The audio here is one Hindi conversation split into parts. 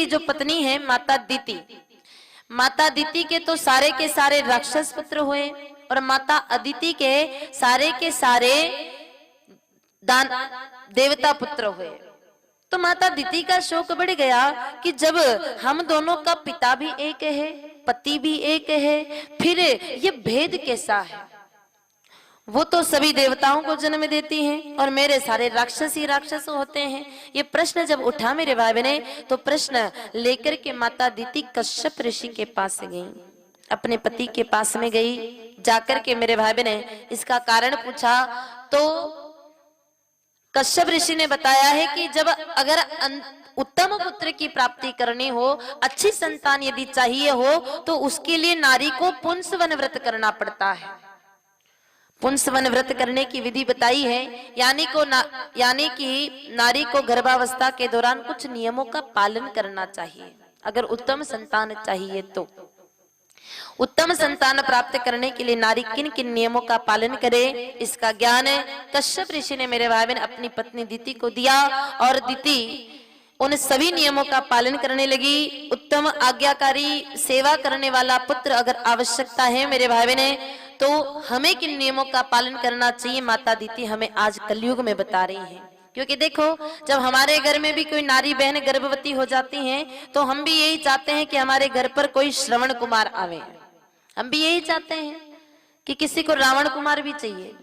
की जो पत्नी है माता दिति, माता दिति के सारे राक्षस पुत्र हुए और माता अदिति के सारे दान देवता पुत्र हुए। तो माता दिति का शोक बढ़ गया कि जब हम दोनों का पिता भी एक है, पति भी एक है, फिर ये भेद कैसा है? वो तो सभी देवताओं को जन्म देती हैं और मेरे सारे राक्षस ही राक्षस होते हैं। ये प्रश्न जब उठा मेरे भाई ने, तो प्रश्न लेकर के माता दिति कश्यप ऋषि के पास गई, अपने पति के पास में गई। जाकर के मेरे भाई ने इसका कारण पूछा तो कश्यप ऋषि ने बताया है कि जब अगर उत्तम पुत्र की प्राप्ति करनी हो, अच्छी संतान यदि चाहिए हो, तो उसके लिए नारी को पुंसवन व्रत करना पड़ता है। पुंसवन व्रत करने की विधि बताई है, यानी कि नारी को गर्भावस्था के दौरान कुछ नियमों का पालन करना चाहिए अगर उत्तम संतान चाहिए तो। उत्तम संतान प्राप्त करने के लिए नारी किन किन नियमों का पालन करे, इसका ज्ञान कश्यप ऋषि ने मेरे भाई बहन अपनी पत्नी दिति को दिया और दिति उन सभी नियमों का पालन करने लगी। उत्तम आज्ञाकारी सेवा करने वाला पुत्र अगर आवश्यकता है मेरे भाई बहन, तो हमें किन नियमों का पालन करना चाहिए माता दिति हमें आज कलयुग में बता रही है। क्योंकि देखो, जब हमारे घर में भी कोई नारी बहन गर्भवती हो जाती हैं, तो हम भी यही चाहते हैं कि हमारे घर पर कोई श्रवण कुमार आवे। हम भी यही चाहते हैं कि किसी को रावण कुमार भी चाहिए,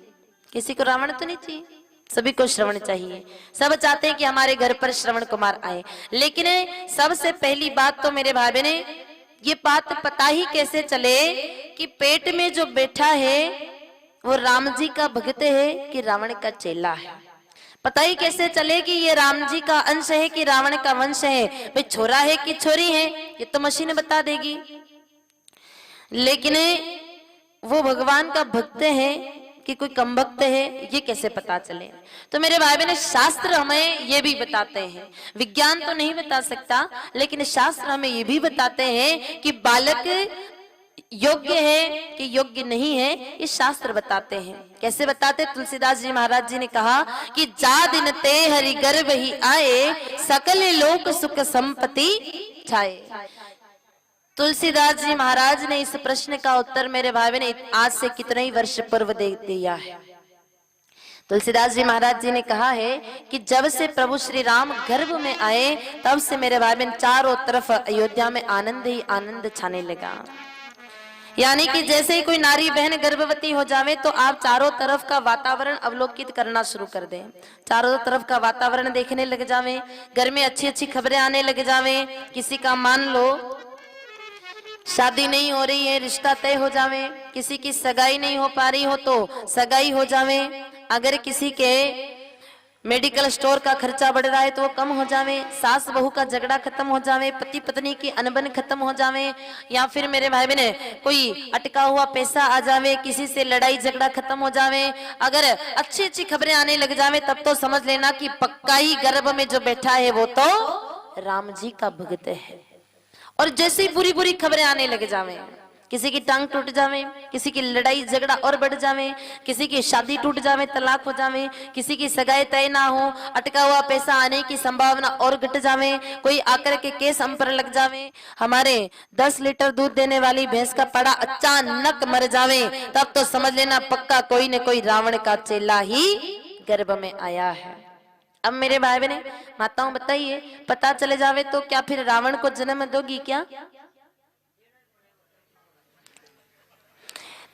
किसी को रावण तो नहीं चाहिए, सभी को श्रवण चाहिए। सब चाहते हैं कि हमारे घर पर श्रवण कुमार आए। लेकिन सबसे पहली बात तो मेरे भाई बहने, ये बात पता ही कैसे चले कि पेट में जो बैठा है वो राम जी का भक्त है कि रावण का चेला है? पता ही कैसे चले कि ये राम जी का अंश है कि रावण का वंश है? भाई छोरा है कि छोरी है, ये तो मशीन बता देगी। लेकिन वो भगवान का भक्त है कि कोई कम भक्त है, ये कैसे पता चले? तो मेरे भाई बहन, शास्त्र हमें ये भी बताते हैं, विज्ञान तो नहीं बता सकता, लेकिन शास्त्र हमें ये भी बताते हैं कि बालक योग्य है कि योग्य नहीं है, ये शास्त्र बताते हैं। कैसे बताते? तुलसीदास जी महाराज जी ने कहा कि जा दिन ते हरि गर्भ ही आए, सकल लोक सुख संपत्ति छाए। तुलसीदास जी महाराज ने इस प्रश्न का उत्तर मेरे भाई ने आज से कितने ही वर्ष पूर्व दे दिया है। तुलसीदास जी महाराज जी ने कहा है कि जब से प्रभु श्री राम गर्भ में आए, तब से मेरे भाई बहन चारों तरफ अयोध्या में आनंद ही आनंद छाने लगा। यानी कि जैसे ही कोई नारी बहन गर्भवती हो जावे, तो आप चारों तरफ का वातावरण अवलोकित करना शुरू कर दें, चारों तरफ का वातावरण देखने लग जावे, घर में अच्छी अच्छी खबरें आने लग जावे। किसी का मान लो शादी नहीं हो रही है, रिश्ता तय हो जावे, किसी की सगाई नहीं हो पा रही हो तो सगाई हो जावे, अगर किसी के मेडिकल स्टोर का खर्चा बढ़ रहा है तो वो कम हो जावे, सास बहू का झगड़ा खत्म हो जावे, पति पत्नी की अनबन खत्म हो जावे, या फिर मेरे भाई बहन कोई अटका हुआ पैसा आ जावे, किसी से लड़ाई झगड़ा खत्म हो जावे, अगर अच्छी अच्छी खबरें आने लग जावे, तब तो समझ लेना कि पक्का ही गर्भ में जो बैठा है वो तो राम जी का भक्त है। और जैसे ही बुरी बुरी खबरें आने लग जावे, किसी की टांग टूट जावे, किसी की लड़ाई झगड़ा और बढ़ जावे, किसी की शादी टूट जावे, तलाक हो जावे, किसी की सगाई तय ना हो, अटका हुआ पैसा आने की संभावना और घट जावे, कोई आकर के केस हम पर लग जावे, हमारे 10 लीटर दूध देने वाली भैंस का पड़ा अचानक मर जावे, तब तो समझ लेना पक्का कोई न कोई रावण का चेला ही गर्भ में आया है। अब मेरे भाई बहने माताओं बताइए, पता चले जावे तो क्या फिर रावण को जन्म दोगी क्या?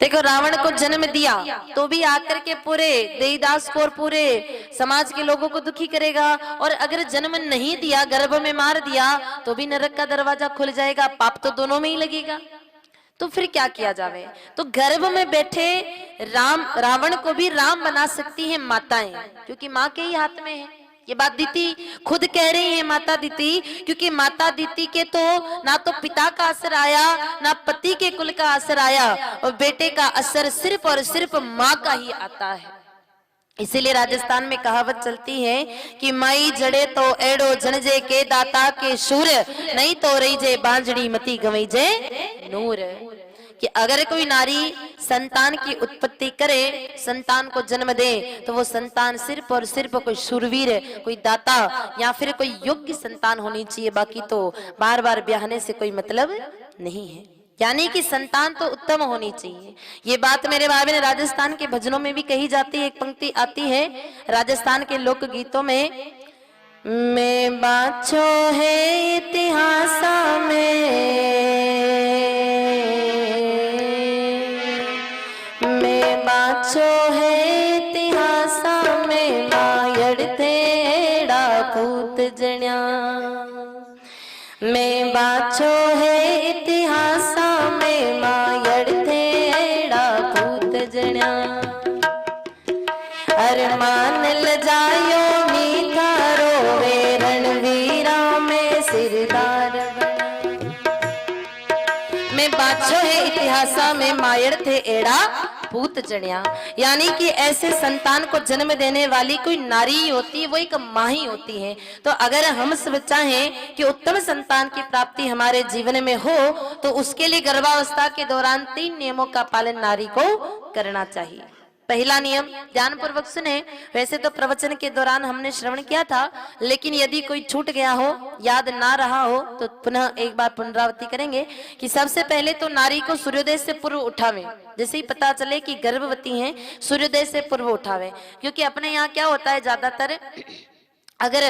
देखो, रावण को जन्म दिया तो भी आकर के पूरे देवदास को और पूरे समाज के लोगों को दुखी करेगा, और अगर जन्म नहीं दिया, गर्भ में मार दिया, तो भी नरक का दरवाजा खुल जाएगा, पाप तो दोनों में ही लगेगा। तो फिर क्या किया जावे? तो गर्भ में बैठे रावण को भी राम बना सकती है माताएं, क्योंकि माँ के ही हाथ में है। ये बात दिति खुद कह रही है, माता दिति, क्योंकि माता दिति के तो ना तो पिता का असर आया, ना पति के कुल का असर आया, और बेटे का असर सिर्फ और सिर्फ माँ का ही आता है। इसीलिए राजस्थान में कहावत चलती है कि माई जड़े तो एड़ो जनजे के दाता के शूर, नहीं तो रही जे बांजड़ी मती गवई जे नूर। कि अगर कोई नारी संतान की उत्पत्ति करे, संतान को जन्म दे, तो वो संतान सिर्फ और सिर्फ कोई शूरवीर, कोई दाता या फिर कोई योग्य संतान होनी चाहिए। बाकी तो बार बार ब्याहने से कोई मतलब नहीं है। यानी कि संतान तो उत्तम होनी चाहिए। ये बात मेरे भाई ने राजस्थान के भजनों में भी कही जाती है। एक पंक्ति आती है राजस्थान के लोक गीतों में बाछो है इतिहास में बाछो है इतिहास में मायड़ थेड़ा पूत जण्या, मैं बाछो है इतिहास में मायड़ थेड़ा पूत जण्या, अरमान ल जायो मीठा रोवे रणवीरा में सिरदार, मैं बाछो है इतिहासा में मायड़ थे एड़ा पूत जण्या। यानी कि ऐसे संतान को जन्म देने वाली कोई नारी होती है, वो एक माँ ही होती है। तो अगर हम सब चाहें कि उत्तम संतान की प्राप्ति हमारे जीवन में हो, तो उसके लिए गर्भावस्था के दौरान 3 नियमों का पालन नारी को करना चाहिए। पहला नियम ध्यान पूर्वक सुने। वैसे तो प्रवचन के दौरान हमने श्रवण किया था, लेकिन यदि कोई छूट गया हो, याद ना रहा हो, तो पुनः एक बार पुनरावृत्ति करेंगे कि सबसे पहले तो नारी को सूर्योदय से पूर्व उठावे। जैसे ही पता चले कि गर्भवती हैं, सूर्योदय से पूर्व उठावे। क्योंकि अपने यहाँ क्या होता है, ज्यादातर अगर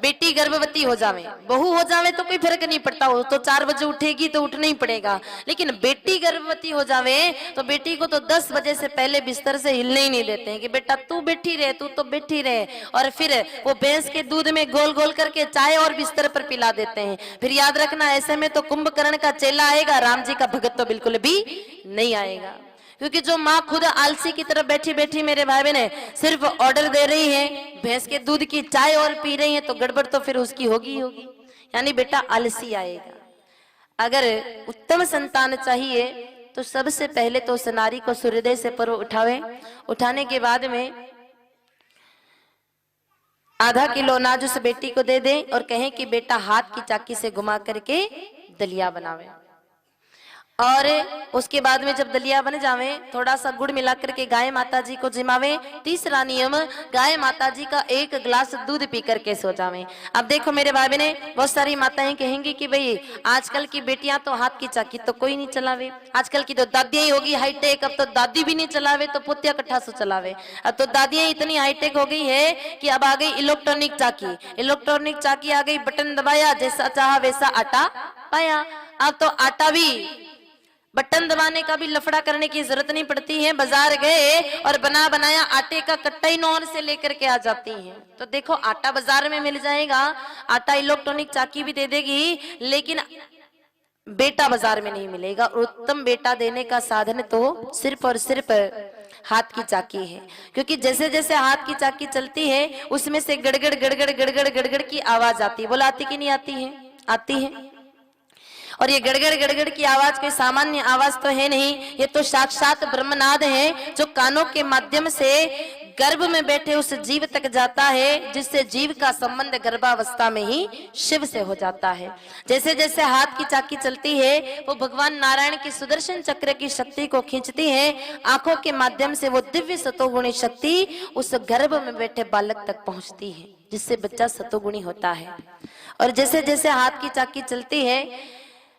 बेटी गर्भवती हो जावे, बहू हो जावे तो कोई फर्क नहीं पड़ता, हो तो 4 बजे उठेगी तो उठना ही पड़ेगा। लेकिन बेटी गर्भवती हो जावे तो बेटी को तो 10 बजे से पहले बिस्तर से हिलने ही नहीं देते हैं कि बेटा तू बैठी रहे, तू तो बैठी रहे। और फिर वो भैंस के दूध में गोल गोल करके चाय और बिस्तर पर पिला देते हैं। फिर याद रखना, ऐसे में तो कुंभकर्ण का चेला आएगा, राम जी का भगत तो बिल्कुल भी नहीं आएगा। क्योंकि जो माँ खुद आलसी की तरफ बैठी बैठी मेरे भाई बहन सिर्फ ऑर्डर दे रही है, भैंस के दूध की चाय और पी रही है, तो गड़बड़ तो फिर उसकी होगी होगी। यानी बेटा आलसी आएगा। अगर उत्तम संतान चाहिए तो सबसे पहले तो उस नारी को सूर्योदय से पूर्व उठावे। उठाने के बाद में आधा किलो अनाज उस बेटी को दे दे और कहें कि बेटा हाथ की चाकी से घुमा करके दलिया बनावे। और उसके बाद में जब दलिया बन जावे, थोड़ा सा गुड़ मिला करके गाय माता जी को जिमावे। तीसरा नियम, गाय माता जी का 1 गिलास दूध पी करके सो जावे। अब देखो मेरे भाई बहने, बहुत सारी माताएं कहेंगी कि भाई आजकल की बेटियां तो हाथ की चाकी तो कोई नहीं चलावे, आजकल की तो दादियां ही होगी हाईटेक, अब तो दादी भी नहीं चलावे तो पुतिया कट्ठा सो चलावे। अब तो दादियां इतनी हाईटेक हो गई है कि अब आ गई इलेक्ट्रॉनिक चाकी। इलेक्ट्रॉनिक चाकी आ गई, बटन दबाया, जैसा चाहा वैसा आटा पाया। अब तो आटा भी बटन दबाने का भी लफड़ा करने की जरूरत नहीं पड़ती है। बाजार गए और बना बनाया आटे का कट्टा ही नौर से लेकर के आ जाती हैं। तो देखो आटा बाजार में मिल जाएगा, आटा इलेक्ट्रॉनिक चाकी भी दे देगी, लेकिन बेटा बाजार में नहीं मिलेगा। उत्तम बेटा देने का साधन तो सिर्फ और सिर्फ हाथ की चाकी है। क्योंकि जैसे जैसे हाथ की चाकी चलती है उसमें से गड़गड़ गड़गड़ गड़गड़ गड़गड़ की आवाज आती है। बोला आती कि नहीं आती है? आती है। और ये गड़गड़ गड़गड़ की आवाज कोई सामान्य आवाज तो है नहीं, ये तो साक्षात ब्रह्मनाद है, जो कानों के माध्यम से गर्भ में बैठे उस जीव तक जाता है, जिससे जीव का संबंध गर्भावस्था में ही शिव से हो जाता है। जैसे जैसे हाथ की चाकी चलती है वो भगवान नारायण की सुदर्शन चक्र की शक्ति को खींचती है, आंखों के माध्यम से वो दिव्य सतोगुणी शक्ति उस गर्भ में बैठे बालक तक पहुंचती है, जिससे बच्चा सतोगुणी होता है। और जैसे जैसे हाथ की चाकी चलती है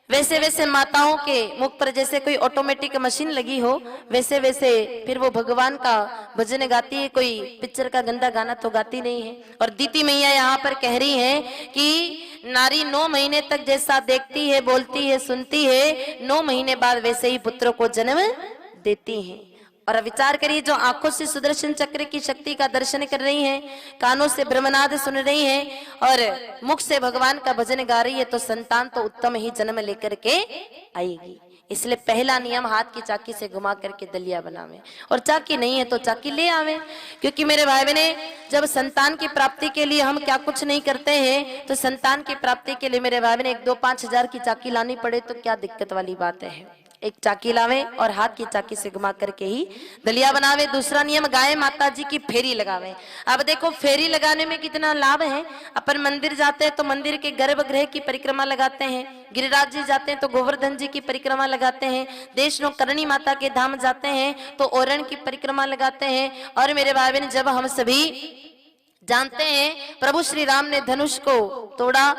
वैसे वैसे माताओं के मुख पर जैसे कोई ऑटोमेटिक मशीन लगी हो, वैसे वैसे फिर वो भगवान का भजन गाती है। कोई पिक्चर का गंदा गाना तो गाती नहीं है। और दीति मैया यहाँ पर कह रही है कि नारी 9 महीने तक जैसा देखती है, बोलती है, सुनती है, 9 महीने बाद वैसे ही पुत्रों को जन्म देती है। और विचार करिए, जो आंखों से सुदर्शन चक्र की शक्ति का दर्शन कर रही हैं, कानों से ब्रह्मनाद सुन रही हैं और मुख से भगवान का भजन गा रही है, तो संतान तो उत्तम ही जन्म लेकर के आएगी। इसलिए पहला नियम हाथ की चाकी से घुमा करके दलिया बनावे। और चाकी नहीं है तो चाकी ले आवे। क्योंकि मेरे भाई बहने, जब संतान की प्राप्ति के लिए हम क्या कुछ नहीं करते हैं, तो संतान की प्राप्ति के लिए मेरे भाई बहने 1, 2, 5 हजार की चाकी लानी पड़े तो क्या दिक्कत वाली बात है। एक चाकी लावे और हाथ की चाकी से घुमा करके ही दलिया बनावे। दूसरा नियम, गाय माता जी की फेरी लगावे। अब देखो फेरी लगाने में कितना लाभ है। अपन मंदिर जाते हैं तो मंदिर के गर्भगृह की परिक्रमा लगाते हैं, गिरिराज जी जाते हैं तो गोवर्धन जी की परिक्रमा लगाते हैं, देश नो करणी माता के धाम जाते हैं तो ओरण की परिक्रमा लगाते हैं। और मेरे भाई बहन, जब हम सभी जानते हैं प्रभु श्री राम ने धनुष को तोड़ा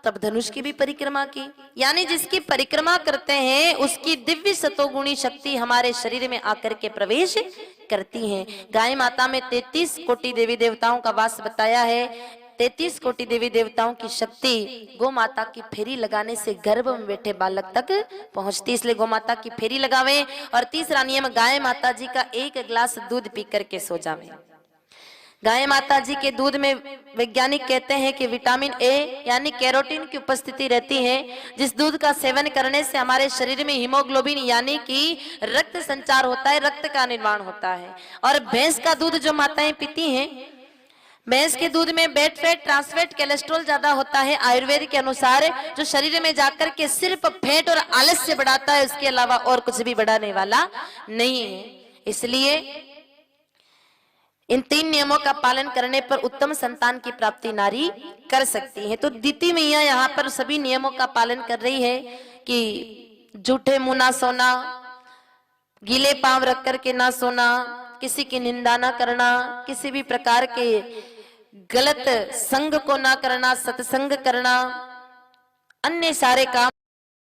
तब धनुष की भी परिक्रमा की, यानी जिसकी परिक्रमा करते हैं उसकी दिव्य सतोगुणी शक्ति हमारे शरीर में आकर के प्रवेश करती है। गाय माता में 33 कोटि देवी देवताओं का वास बताया है। 33 कोटि देवी देवताओं की शक्ति गौ माता की फेरी लगाने से गर्भ में बैठे बालक तक पहुंचती, इसलिए गौ माता की फेरी लगावे। और तीसरा नियम, गाय माता जी का 1 गिलास दूध पी करके सो जावे। गाय माता जी के दूध में वैज्ञानिक कहते हैं कि विटामिन ए यानी कैरोटीन की उपस्थिति रहती है, जिस दूध का सेवन करने से हमारे शरीर में हीमोग्लोबिन यानी कि रक्त संचार होता है, रक्त का निर्माण होता है। और भैंस का दूध जो माताएं पीती हैं, भैंस के दूध में बैड फैट, ट्रांसफैट, कोलेस्ट्रॉल ज्यादा होता है आयुर्वेद के अनुसार, जो शरीर में जाकर के सिर्फ फैट और आलस्य बढ़ाता है, उसके अलावा और कुछ भी बढ़ाने वाला नहीं है। इसलिए इन 3 नियमों का पालन करने पर उत्तम संतान की प्राप्ति नारी कर सकती है। तो दीति मैया यहाँ पर सभी नियमों का पालन कर रही है कि झूठे मुंह ना सोना, गीले पांव रख करके ना सोना, किसी की निंदा ना करना, किसी भी प्रकार के गलत संग को ना करना, सत्संग करना, अन्य सारे काम